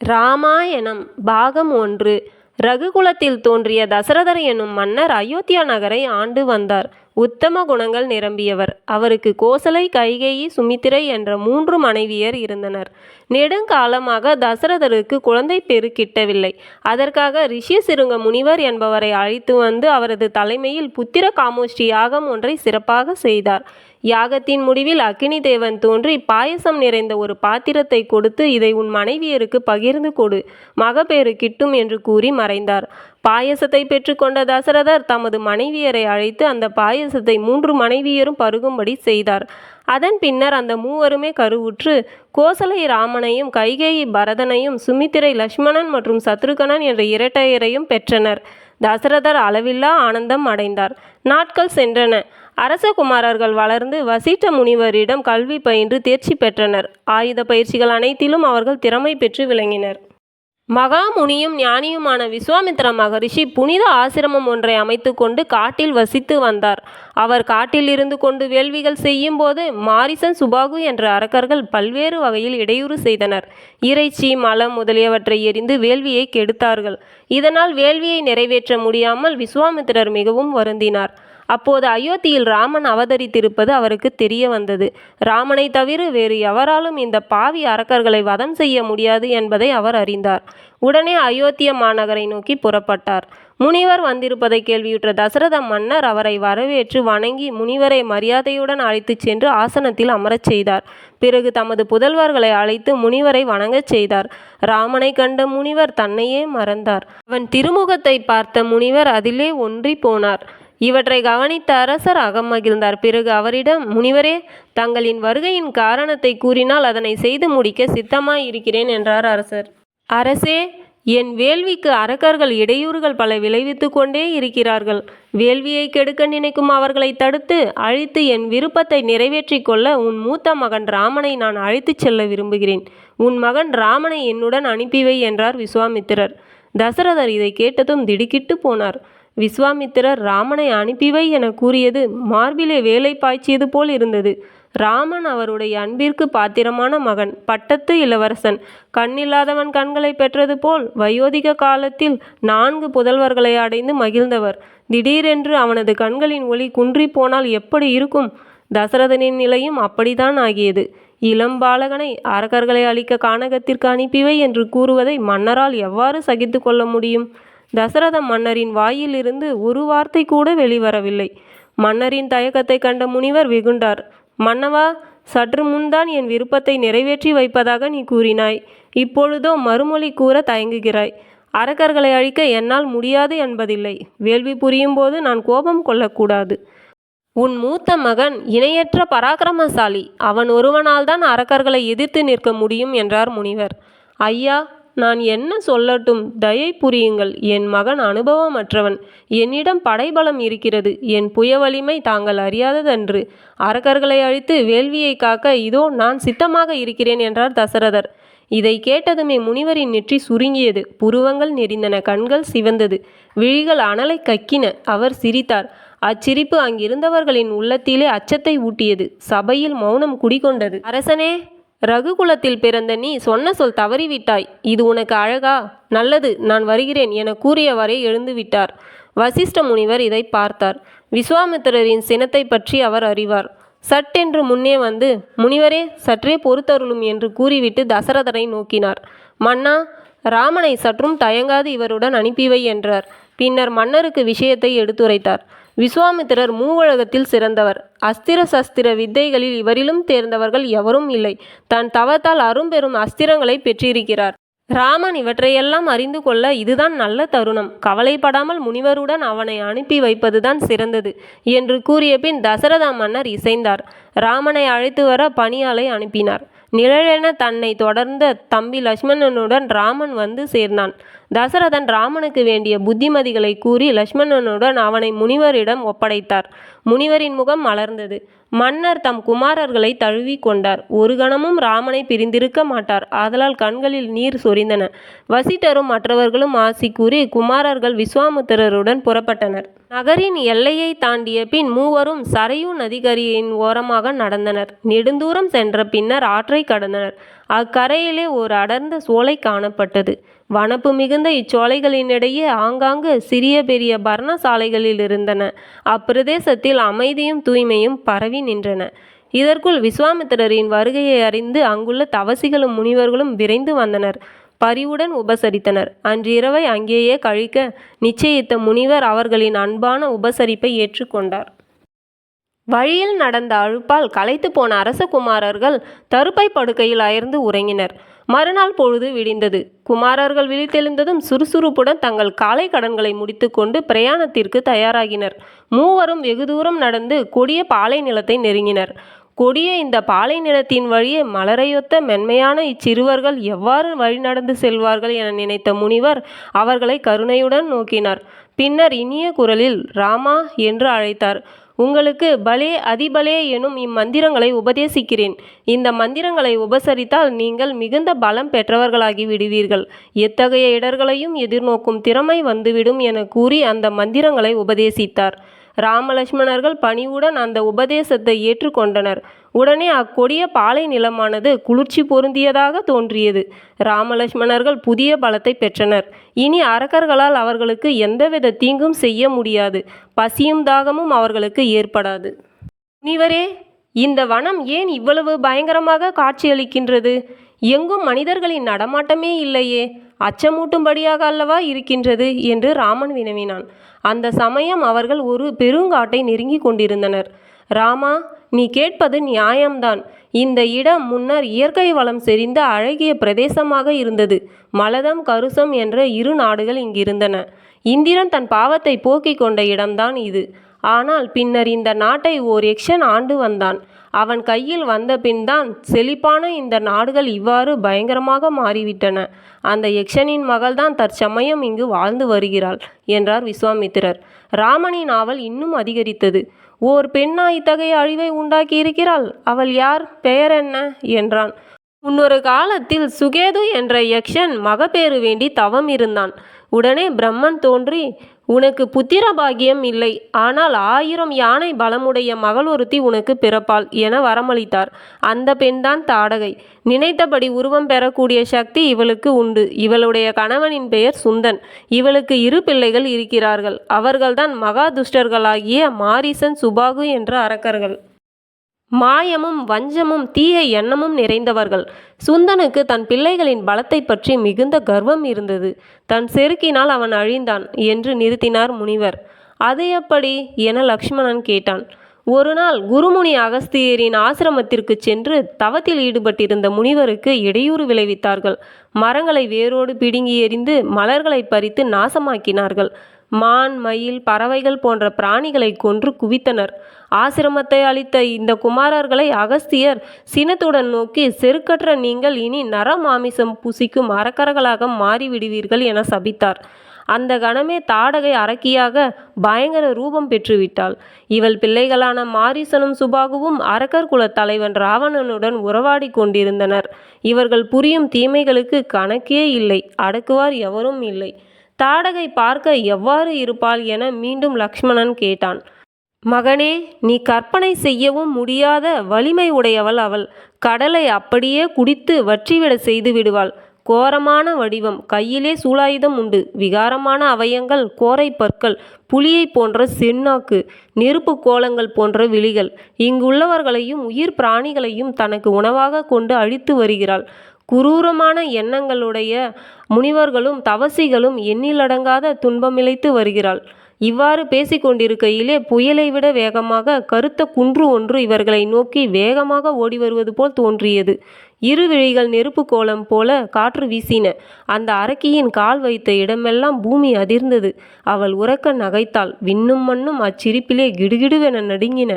இராமாயணம் பாகம் 1. ரகுகுலத்தில் தோன்றிய தசரதர் என்னும் மன்னர் அயோத்தியா நகரை ஆண்டு வந்தார். உத்தம குணங்கள் நிரம்பியவர். அவருக்கு கோசலை, கைகேயி, சுமித்திரை என்ற 3 மனைவியர் இருந்தனர். நெடுங்காலமாக தசரதருக்கு குழந்தை பேறு கிட்டவில்லை. அதற்காக ரிஷிசிருங்க முனிவர் என்பவரை அழைத்து வந்து அவரது தலைமையில் புத்திர காமோஷ்டி யாகம் ஒன்றை சிறப்பாக செய்தார். யாகத்தின் முடிவில் அக்கினி தேவன் தோன்றி பாயசம் நிறைந்த ஒரு பாத்திரத்தை கொடுத்து, இதை உன் மனைவியருக்கு பகிர்ந்து கொடு, மகப்பேறு கிட்டும் என்று கூறி மறைந்தார். பாயசத்தை பெற்றுக்கொண்ட தசரதர் தமது மனைவியரை அழைத்து அந்த பாயசத்தை 3 மனைவியரும் பருகும்படி செய்தார். அதன் பின்னர் அந்த மூவருமே கருவுற்று கோசலை ராமனையும், கைகேயி பரதனையும், சுமித்திரை லட்சுமணன் மற்றும் சத்ருகனன் என்ற இரட்டையரையும் பெற்றனர். தசரதர் அளவில்லா ஆனந்தம் அடைந்தார். நாட்கள் சென்றன. அரசகுமாரர்கள் வளர்ந்து வசிட்ட முனிவரிடம் கல்வி பயின்று தேர்ச்சி பெற்றனர். ஆயுத பயிற்சிகள் அனைத்திலும் அவர்கள் திறமை பெற்று விளங்கினர். மகாமுனியும் ஞானியுமான விஸ்வாமித்திர மகரிஷி புனித ஆசிரமம் ஒன்றை அமைத்து கொண்டு காட்டில் வசித்து வந்தார். அவர் காட்டில் இருந்து கொண்டு வேள்விகள் செய்யும் போது மாரிசன், சுபாகு என்ற அரக்கர்கள் பல்வேறு வகையில் இடையூறு செய்தனர். இறைச்சி, மலம் முதலியவற்றை எரிந்து வேள்வியை கெடுத்தார்கள். இதனால் வேள்வியை நிறைவேற்ற முடியாமல் விஸ்வாமித்திரர் மிகவும் வருந்தினார். அப்போது அயோத்தியில் ராமன் அவதரித்திருப்பது அவருக்கு தெரிய வந்தது. ராமனை தவிர வேறு எவராலும் இந்த பாவி அரக்கர்களை வதம் செய்ய முடியாது என்பதை அவர் அறிந்தார். உடனே அயோத்திய மாநகரை நோக்கி புறப்பட்டார். முனிவர் வந்திருப்பதை கேள்வியுற்ற தசரத மன்னர் அவரை வரவேற்று வணங்கி முனிவரை மரியாதையுடன் அழைத்துச் சென்று ஆசனத்தில் அமரச் செய்தார். பிறகு தமது புதல்வர்களை அழைத்து முனிவரை வணங்கச் செய்தார். ராமனை கண்ட முனிவர் தன்னையே மறந்தார். அவன் திருமுகத்தை பார்த்த முனிவர் அதிலே ஒன்றி போனார். இவற்றை கவனித்த அரசர் அகமகிழ்ந்தார். பிறகு அவரிடம், முனிவரே, தங்களின் வருகையின் காரணத்தை கூறினால் அதனை செய்து முடிக்க சித்தமாயிருக்கிறேன் என்றார் அரசர். அரசே, என் வேள்விக்கு அரக்கர்கள் இடையூறுகள் பல விளைவித்து கொண்டே இருக்கிறார்கள். வேள்வியை கெடுக்க நினைக்கும் அவர்களை தடுத்து அழித்து என் விருப்பத்தை நிறைவேற்றிக் கொள்ள உன் மூத்த மகன் ராமனை நான் அழைத்துச் செல்ல விரும்புகிறேன். உன் மகன் ராமனை என்னுடன் அனுப்பிவை என்றார் விஸ்வாமித்திரர். தசரதர் இதை கேட்டதும் திடுக்கிட்டு போனார். விஸ்வாமித்திரர் ராமனை அனுப்பிவை என கூறியது மார்பிலே வேலை பாய்ச்சியது போல் இருந்தது. ராமன் அவருடைய அன்பிற்கு பாத்திரமான மகன், பட்டத்து இளவரசன். கண்ணில்லாதவன் கண்களை பெற்றது போல் வயோதிக காலத்தில் 4 புதல்வர்களை அடைந்து மகிழ்ந்தவர். திடீரென்று அவனது கண்களின் ஒளி குன்றி போனால் எப்படி இருக்கும்? தசரதனின் நிலையும் அப்படித்தான் ஆகியது. இளம் பாலகனை அரக்கர்களை அழிக்க கானகத்திற்கு அனுப்பிவை என்று கூறுவதை மன்னரால் எவ்வாறு சகித்து கொள்ள முடியும்? தசரத மன்னரின் வாயிலிருந்து ஒரு வார்த்தை கூட வெளிவரவில்லை. மன்னரின் தயக்கத்தை கண்ட முனிவர் வெகுண்டார். மன்னவா, சற்று முன்தான் என் விருப்பத்தை நிறைவேற்றி வைப்பதாக நீ கூறினாய். இப்பொழுதோ மறுமொழி கூற தயங்குகிறாய். அரக்கர்களை அழிக்க என்னால் முடியாது என்பதில்லை. வேள்வி புரியும் போது நான் கோபம் கொள்ளக்கூடாது. உன் மூத்த மகன் இணையற்ற பராக்கிரமசாலி. அவன் ஒருவனால்தான் அரக்கர்களை எதிர்த்து நிற்க முடியும் என்றார் முனிவர். ஐயா, நான் என்ன சொல்லட்டும்? தயை புரியுங்கள். என் மகன் அனுபவமற்றவன். என்னிடம் படைபலம் இருக்கிறது. என் புய வலிமை தாங்கள் அறியாததன்று. அரக்கர்களை அழித்து வேள்வியை காக்க இதோ நான் சித்தமாக இருக்கிறேன் என்றார் தசரதர். இதை கேட்டதுமே முனிவரின் நெற்றி சுருங்கியது. புருவங்கள் நெறிந்தன. கண்கள் சிவந்தது. விழிகள் அனலை கக்கின. அவர் சிரித்தார். அச்சிரிப்பு அங்கிருந்தவர்களின் உள்ளத்திலே அச்சத்தை ஊட்டியது. சபையில் மௌனம் குடிகொண்டது. அரசனே, ரகுகுலத்தில் பிறந்த நீ சொன்ன சொல் தவறிவிட்டாய். இது உனக்கு அழகா? நல்லது, நான் வருகிறேன் என கூறியவரை எழுந்துவிட்டார். வசிஷ்ட முனிவர் இதை பார்த்தார். விஸ்வாமித்திரரின் சினத்தை பற்றி அவர் அறிவார். சட்டென்று முன்னே வந்து, முனிவரே, சற்றே பொறுத்தருளும் என்று கூறிவிட்டு தசரதரை நோக்கினார். மன்னா, ராமனை சற்றும் தயங்காது இவருடன் அனுப்பிவை என்றார். பின்னர் மன்னருக்கு விஷயத்தை எடுத்துரைத்தார். விஸ்வாமித்திரர் மூவுலகத்தில் சிறந்தவர். அஸ்திர சஸ்திர வித்தைகளில் இவரிலும் தேர்ந்தவர்கள் எவரும் இல்லை. தன் தவத்தால் அரும்பெரும் அஸ்திரங்களை பெற்றிருக்கிறார். ராமன் இவற்றையெல்லாம் அறிந்து கொள்ள இதுதான் நல்ல தருணம். கவலைப்படாமல் முனிவருடன் அவனை அனுப்பி வைப்பதுதான் சிறந்தது என்று கூறிய பின் தசரத மன்னர் இசைந்தார். ராமனை அழைத்து வர பணியாளை அனுப்பினார். நிழலென தன்னை தொடர்ந்த தம்பி லட்சுமணனுடன் ராமன் வந்து சேர்ந்தான். தசரதன் ராமனுக்கு வேண்டிய புத்திமதிகளை கூறி லட்சுமணனுடன் அவனை முனிவரிடம் ஒப்படைத்தார். முனிவரின் முகம் மலர்ந்தது. மன்னர் தம் குமாரர்களை தழுவி கொண்டார். ஒரு கணமும் ராமனை பிரிந்திருக்க மாட்டார். ஆதலால் கண்களில் நீர் சொரிந்தன. வசிட்டரும் மற்றவர்களும் ஆசி கூறி குமாரர்கள் விஸ்வாமித்திரருடன் புறப்பட்டனர். நகரின் எல்லையை தாண்டிய பின் மூவரும் சரையு நதிக்கரையின் ஓரமாக நடந்தனர். நெடுந்தூரம் சென்ற பின்னர் ஆற்றை கடந்தனர். அக்கரையிலே ஓர் அடர்ந்த சோலை காணப்பட்டது. வனப்பு மிகுந்த இச்சோலைகளினிடையே ஆங்காங்கு சிறிய பெரிய பர்ணசாலைகளில் இருந்தன. அப்பிரதேசத்தில் அமைதியும் தூய்மையும் பரவி நின்றன. இதற்குள் விஸ்வாமித்திரரின் வருகையை அறிந்து அங்குள்ள தவசிகளும் முனிவர்களும் விரைந்து வந்தனர். பரிவுடன் உபசரித்தனர். அன்றிரவை அங்கேயே கழிக்க நிச்சயித்த முனிவர் அவர்களின் அன்பான உபசரிப்பை ஏற்றுக்கொண்டார். வழியில் நடந்த அழுப்பால் களைத்து போன அரசகுமாரர்கள் தருப்பை படுக்கையில் அயர்ந்து உறங்கினர். மறுநாள் பொழுது விடிந்தது. குமாரர்கள் விழித்தெழுந்ததும் சுறுசுறுப்புடன் தங்கள் காலை கடன்களை முடித்து கொண்டு பிரயாணத்திற்கு தயாராகினர். மூவரும் வெகு தூரம் நடந்து கொடிய பாலை நிலத்தை நெருங்கினர். கொடிய இந்த பாலை நிலத்தின் வழியே மலரையொத்த மென்மையான இச்சிறுவர்கள் எவ்வாறு வழி நடந்து செல்வார்கள் என நினைத்த முனிவர் அவர்களை கருணையுடன் நோக்கினார். பின்னர் இனிய குரலில் ராமா என்று அழைத்தார். உங்களுக்கு பலே அதிபலே எனும் இம்மந்திரங்களை உபதேசிக்கிறேன். இந்த மந்திரங்களை உபசரித்தால் நீங்கள் மிகுந்த பலம் பெற்றவர்களாகி விடுவீர்கள். எத்தகைய இடர்களையும் எதிர்நோக்கும் திறமை வந்துவிடும் என கூறி அந்த மந்திரங்களை உபதேசித்தார். ராமலட்சுமணர்கள் பணிவுடன் அந்த உபதேசத்தை ஏற்றுக்கொண்டனர். உடனே அக்கொடிய பாலை நிலமானது குளிர்ச்சி பொருந்தியதாக தோன்றியது. ராமலட்சுமணர்கள் புதிய பலத்தை பெற்றனர். இனி அரக்கர்களால் அவர்களுக்கு எந்தவித தீங்கும் செய்ய முடியாது. பசியும் தாகமும் அவர்களுக்கு ஏற்படாது. முனிவரே, இந்த வனம் ஏன் இவ்வளவு பயங்கரமாக காட்சியளிக்கின்றது? எங்கும் மனிதர்களின் நடமாட்டமே இல்லையே, அச்சமூட்டும்படியாக அல்லவா இருக்கின்றது என்று ராமன் வினவினான். அந்த சமயம் அவர்கள் ஒரு பெருங்காட்டை நெருங்கி கொண்டிருந்தனர். ராமா, நீ கேட்பது நியாயம்தான். இந்த இடம் முன்னர் இயற்கை வளம் செறிந்த அழகிய பிரதேசமாக இருந்தது. மலதம் கருசம் என்ற இரு நாடுகள் இங்கிருந்தன. இந்திரன் தன் பாவத்தை போக்கிக் கொண்ட இடம்தான் இது. ஆனால் பின்னர் இந்த நாட்டை ஓர் யக்ஷன் ஆண்டு வந்தான். அவன் கையில் வந்த பின்தான் செழிப்பான இந்த நாடுகள் இவ்வாறு பயங்கரமாக மாறிவிட்டன. அந்த யக்ஷனின் மகள்தான் தற்சமயம் இங்கு வாழ்ந்து வருகிறாள் என்றார் விஸ்வாமித்திரர். ராமனின் ஆவல் இன்னும் அதிகரித்தது. ஓர் பெண்ணா இத்தகைய அழிவை உண்டாக்கி இருக்கிறாள்? அவள் யார்? பெயர் என்ன என்றான். முன்னொரு காலத்தில் சுகேது என்ற யக்ஷன் மகப்பேறு வேண்டி தவம் இருந்தான். உடனே பிரம்மன் தோன்றி, உனக்கு புத்திர பாக்கியம் இல்லை, ஆனால் 1000 யானை பலமுடைய மகள் ஒருத்தி உனக்கு பிறப்பாள் என வரமளித்தார். அந்த பெண்தான் தாடகை. நினைத்தபடி உருவம் பெறக்கூடிய சக்தி இவளுக்கு உண்டு. இவளுடைய கணவனின் பெயர் சுந்தன். இவளுக்கு 2 பிள்ளைகள் இருக்கிறார்கள். அவர்கள்தான் மகா துஷ்டர்களாகிய மாரீசன், சுபாகு என்ற அரக்கர்கள். மாயமும் வஞ்சமும் தீய எண்ணமும் நிறைந்தவர்கள். சுந்தனுக்கு தன் பிள்ளைகளின் பலத்தை பற்றி மிகுந்த கர்வம் இருந்தது. தன் செருக்கினால் அவன் அழிந்தான் என்று நிறுத்தினார் முனிவர். அது எப்படி என லக்ஷ்மணன் கேட்டான். ஒரு நாள் குருமுனி அகஸ்தியரின் ஆசிரமத்திற்கு சென்று தவத்தில் ஈடுபட்டிருந்த முனிவருக்கு இடையூறு விளைவித்தார்கள். மரங்களை வேரோடு பிடுங்கி எறிந்து மலர்களை பறித்து நாசமாக்கினார்கள். மான், மயில், பறவைகள் போன்ற பிராணிகளை கொன்று குவித்தனர். ஆசிரமத்தை அளித்த இந்த குமாரர்களை அகஸ்தியர் சினத்துடன் நோக்கி, செருக்கற்ற நீங்கள் இனி நரமாமிசம் புசிக்கும் அரக்கர்களாக மாறிவிடுவீர்கள் என சபித்தார். அந்த கணமே தாடகை அரக்கியாக பயங்கர ரூபம் பெற்றுவிட்டாள். இவள் பிள்ளைகளான மாரீசனும் சுபாகுவும் அரக்கர் குலத் தலைவன் ராவணனுடன் உறவாடி கொண்டிருந்தனர். இவர்கள் புரியும் தீமைகளுக்கு கணக்கே இல்லை, அடக்குவார் எவரும் இல்லை. தாடகை பார்க்க எவ்வாறு இருப்பாள் என மீண்டும் லக்ஷ்மணன் கேட்டான். மகனே, நீ கற்பனை செய்யவும் முடியாத வலிமை உடையவள் அவள். கடலை அப்படியே குடித்து வற்றிவிட செய்து விடுவாள். கோரமான வடிவம், கையிலே சூலாயுதம் உண்டு. விகாரமான அவயங்கள், கோரை பற்கள், புலியை போன்ற செந்நாக்கு, நெருப்பு கோலங்கள் போன்ற விழிகள். இங்குள்ளவர்களையும் உயிர் பிராணிகளையும் தனக்கு உணவாக கொண்டு அழித்து வருகிறாள். குரூரமான எண்ணங்களுடைய முனிவர்களும் தவசிகளும் எண்ணிலடங்காத துன்பமிழைத்து வருகிறாள். இவ்வாறு பேசிக்கொண்டிருக்கையிலே புயலை விட வேகமாக கருத்த குன்று ஒன்று இவர்களை நோக்கி வேகமாக ஓடி வருவது போல் தோன்றியது. 2 விழிகள் நெருப்பு கோலம் போல காற்று வீசின. அந்த அரக்கியின் கால் வைத்த இடமெல்லாம் பூமி அதிர்ந்தது. அவள் உரக்க நகைத்தாள். விண்ணும் மண்ணும் அச்சிரிப்பிலே கிடுகிடுவென நடுங்கின.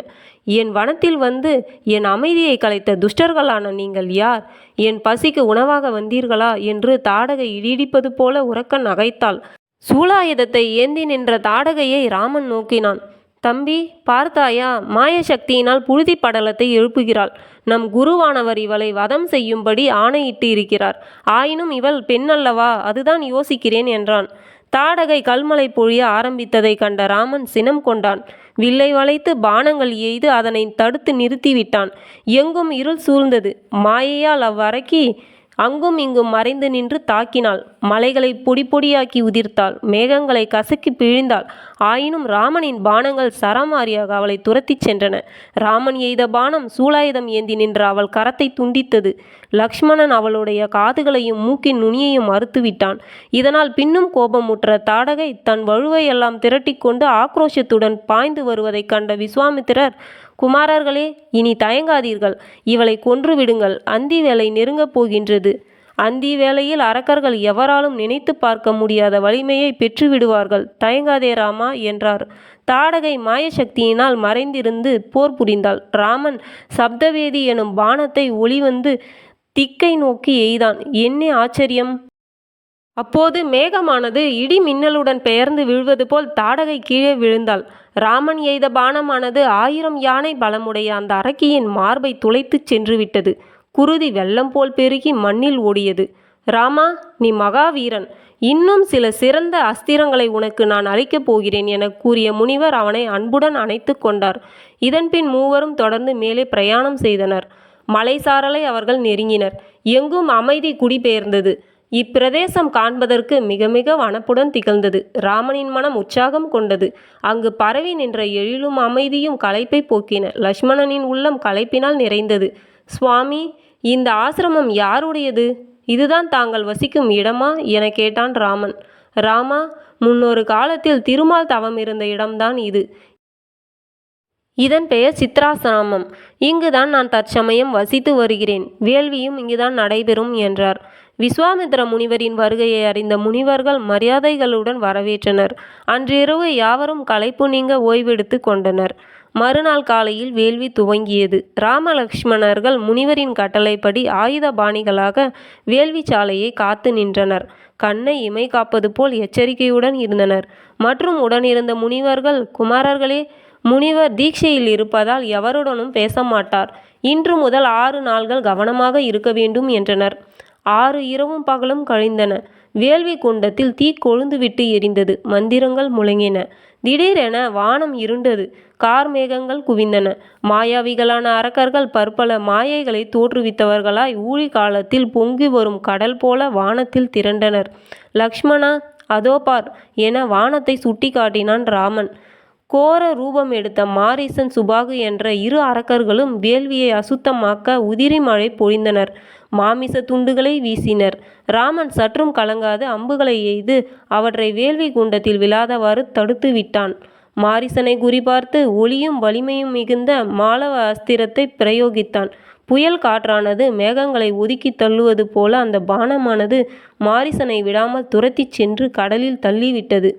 என் வனத்தில் வந்து என் அமைதியை கலைத்த துஷ்டர்களான நீங்கள் யார்? என் பசிக்கு உணவாக வந்தீர்களா என்று தாடகை இடிப்பது போல உரக்க நகைத்தாள். சூலாயுதத்தை ஏந்தி நின்ற தாடகையை ராமன் நோக்கினான். தம்பி, பார்த்தாயா? மாய சக்தியினால் புழுதி படலத்தை எழுப்புகிறாள். நம் குருவானவர் இவளை வதம் செய்யும்படி ஆணையிட்டு இருக்கிறார். ஆயினும் இவள் பெண்ணல்லவா? அதுதான் யோசிக்கிறேன் என்றான். தாடகை கல்மலை பொழிய ஆரம்பித்ததை கண்ட ராமன் சினம் கொண்டான். வில்லை வளைத்து பானங்கள் எய்து அதனை தடுத்து நிறுத்திவிட்டான். எங்கும் இருள் சூழ்ந்தது. மாயையால் அவ்வரக்கி அங்கும் இங்கும் மறைந்து நின்று தாக்கினாள். மலைகளை பொடி பொடியாக்கி உதிர்த்தாள். மேகங்களை கசக்கி பிழிந்தாள். ஆயினும் ராமனின் பானங்கள் சரமாரியாக அவளை துரத்திச் சென்றன. ராமன் எய்த பானம் சூலாயுதம் ஏந்தி நின்ற அவள் கரத்தை துண்டித்தது. லக்ஷ்மணன் அவளுடைய காதுகளையும் மூக்கின் நுனியையும் மறுத்துவிட்டான். இதனால் பின்னும் கோபமுற்ற தாடகை தன் வலுவையெல்லாம் திரட்டி கொண்டு ஆக்ரோஷத்துடன் பாய்ந்து வருவதைக் கண்ட விஸ்வாமித்திரர், குமாரர்களே, இனி தயங்காதீர்கள், இவளை கொன்று விடுங்கள், அந்தி வேளை நெருங்கப் போகின்றது. அந்தி வேளையில் அரக்கர்கள் எவராலும் நினைத்து பார்க்க முடியாத வலிமையை பெற்றுவிடுவார்கள். தயங்காதே ராமா என்றார். தாடகை மாயசக்தியினால் மறைந்திருந்து போர் புரிந்தாள். ராமன் சப்தவேதி எனும் பானத்தை ஒளிவந்து திக்கை நோக்கி எய்தான். என்ன ஆச்சரியம்! அப்போது மேகமானது இடி மின்னலுடன் பெயர்ந்து விழுவது போல் தாடகை கீழே விழுந்தாள். ராமன் எய்த பானமானது 1000 யானை பலமுடைய அந்த அரக்கியின் மார்பை துளைத்துச் சென்று விட்டது. குருதி வெள்ளம் போல் பெருகி மண்ணில் ஓடியது. ராமா, நீ மகாவீரன். இன்னும் சில சிறந்த அஸ்திரங்களை உனக்கு நான் அளிக்கப் போகிறேன் என கூறிய முனிவர் அவனை அன்புடன் அணைத்து கொண்டார். இதன்பின் மூவரும் தொடர்ந்து மேலே பிரயாணம் செய்தனர். மலை சாரலை அவர்கள் நெருங்கினர். எங்கும் அமைதி குடிபெயர்ந்தது. இப்பிரதேசம் காண்பதற்கு மிக மிக வனப்புடன் திகழ்ந்தது. ராமனின் மனம் உற்சாகம் கொண்டது. அங்கு பரவி நின்ற எழிலும் அமைதியும் களைப்பை போக்கின. லக்ஷ்மணனின் உள்ளம் களைப்பினால் நிறைந்தது. சுவாமி, இந்த ஆசிரமம் யாருடையது? இதுதான் தாங்கள் வசிக்கும் இடமா என கேட்டான் ராமன். ராமா, முன்னொரு காலத்தில் திருமால் தவம் இருந்த இடம்தான் இது. இதன் பெயர் சித்ராசிரமம். இங்குதான் நான் தற்சமயம் வசித்து வருகிறேன். வேள்வியும் இங்குதான் நடைபெறும் என்றார். விஸ்வாமித்திர முனிவரின் வருகையை அறிந்த முனிவர்கள் மரியாதைகளுடன் வரவேற்றனர். அன்றிரவு யாவரும் களைப்பு நீங்க ஓய்வெடுத்து கொண்டனர். மறுநாள் காலையில் வேள்வி துவங்கியது. ராமலக்ஷ்மணர்கள் முனிவரின் கட்டளைப்படி ஆயுத பாணிகளாக வேள்வி சாலையை காத்து நின்றனர். கண்ணை இமை காப்பது போல் எச்சரிக்கையுடன் இருந்தனர். மற்றும் உடனிருந்த முனிவர்கள், குமாரர்களே, முனிவர் தீட்சையில் இருப்பதால் எவருடனும் பேச மாட்டார். இன்று முதல் 6 நாள்கள் கவனமாக இருக்க வேண்டும் என்றனர். 6 இரவும் பகலும் கழிந்தன. வேள்வி குண்டத்தில் தீ கொழுந்துவிட்டு எரிந்தது. மந்திரங்கள் முழங்கின. திடீரென வானம் இருண்டது. கார்மேகங்கள் குவிந்தன. மாயாவிகளான அரக்கர்கள் பற்பல மாயைகளை தோற்றுவித்தவர்களாய் ஊழி காலத்தில் பொங்கி வரும் கடல் போல வானத்தில் திரண்டனர். லக்ஷ்மணா, அதோ பார் என வானத்தை சுட்டி காட்டினான் ராமன். கோர ரூபம் எடுத்த மாரீசன், சுபாகு என்ற 2 அரக்கர்களும் வேள்வியை அசுத்தமாக்க உதிரி மழை பொழிந்தனர். மாமிச துண்டுகளை வீசினர். ராமன் சற்றும் கலங்காது அம்புகளை எய்து அவற்றை வேள்வி குண்டத்தில் விழாதவாறு தடுத்து விட்டான். மாரீசனை குறிபார்த்து ஒளியும் வலிமையும் மிகுந்த மாலவ அஸ்திரத்தை பிரயோகித்தான். புயல் காற்றானது மேகங்களை ஒதுக்கி தள்ளுவது போல அந்த பானமானது மாரீசனை விடாமல் துரத்திச் சென்று கடலில் தள்ளிவிட்டது.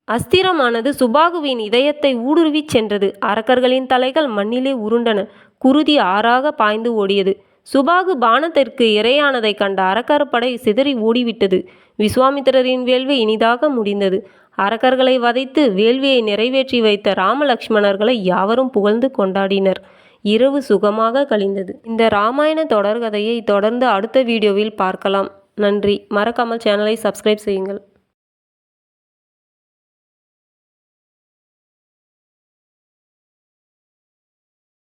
அஸ்திரமானது சுபாகுவின் இதயத்தை ஊடுருவிச் சென்றது. அரக்கர்களின் தலைகள் மண்ணிலே உருண்டன. குருதி ஆறாக பாய்ந்து ஓடியது. சுபாகு பானத்திற்கு இரையானதை கண்ட அரக்கர் படை சிதறி ஓடிவிட்டது. விஸ்வாமித்திரரின் வேள்வி இனிதாக முடிந்தது. அரக்கர்களை வதைத்து வேள்வியை நிறைவேற்றி வைத்த ராமலக்ஷ்மணர்களை யாவரும் புகழ்ந்து கொண்டாடினர். இரவு சுகமாக கழிந்தது. இந்த ராமாயண தொடர்கதையை தொடர்ந்து அடுத்த வீடியோவில் பார்க்கலாம். நன்றி. மறக்காமல் சேனலை சப்ஸ்கிரைப் செய்யுங்கள்.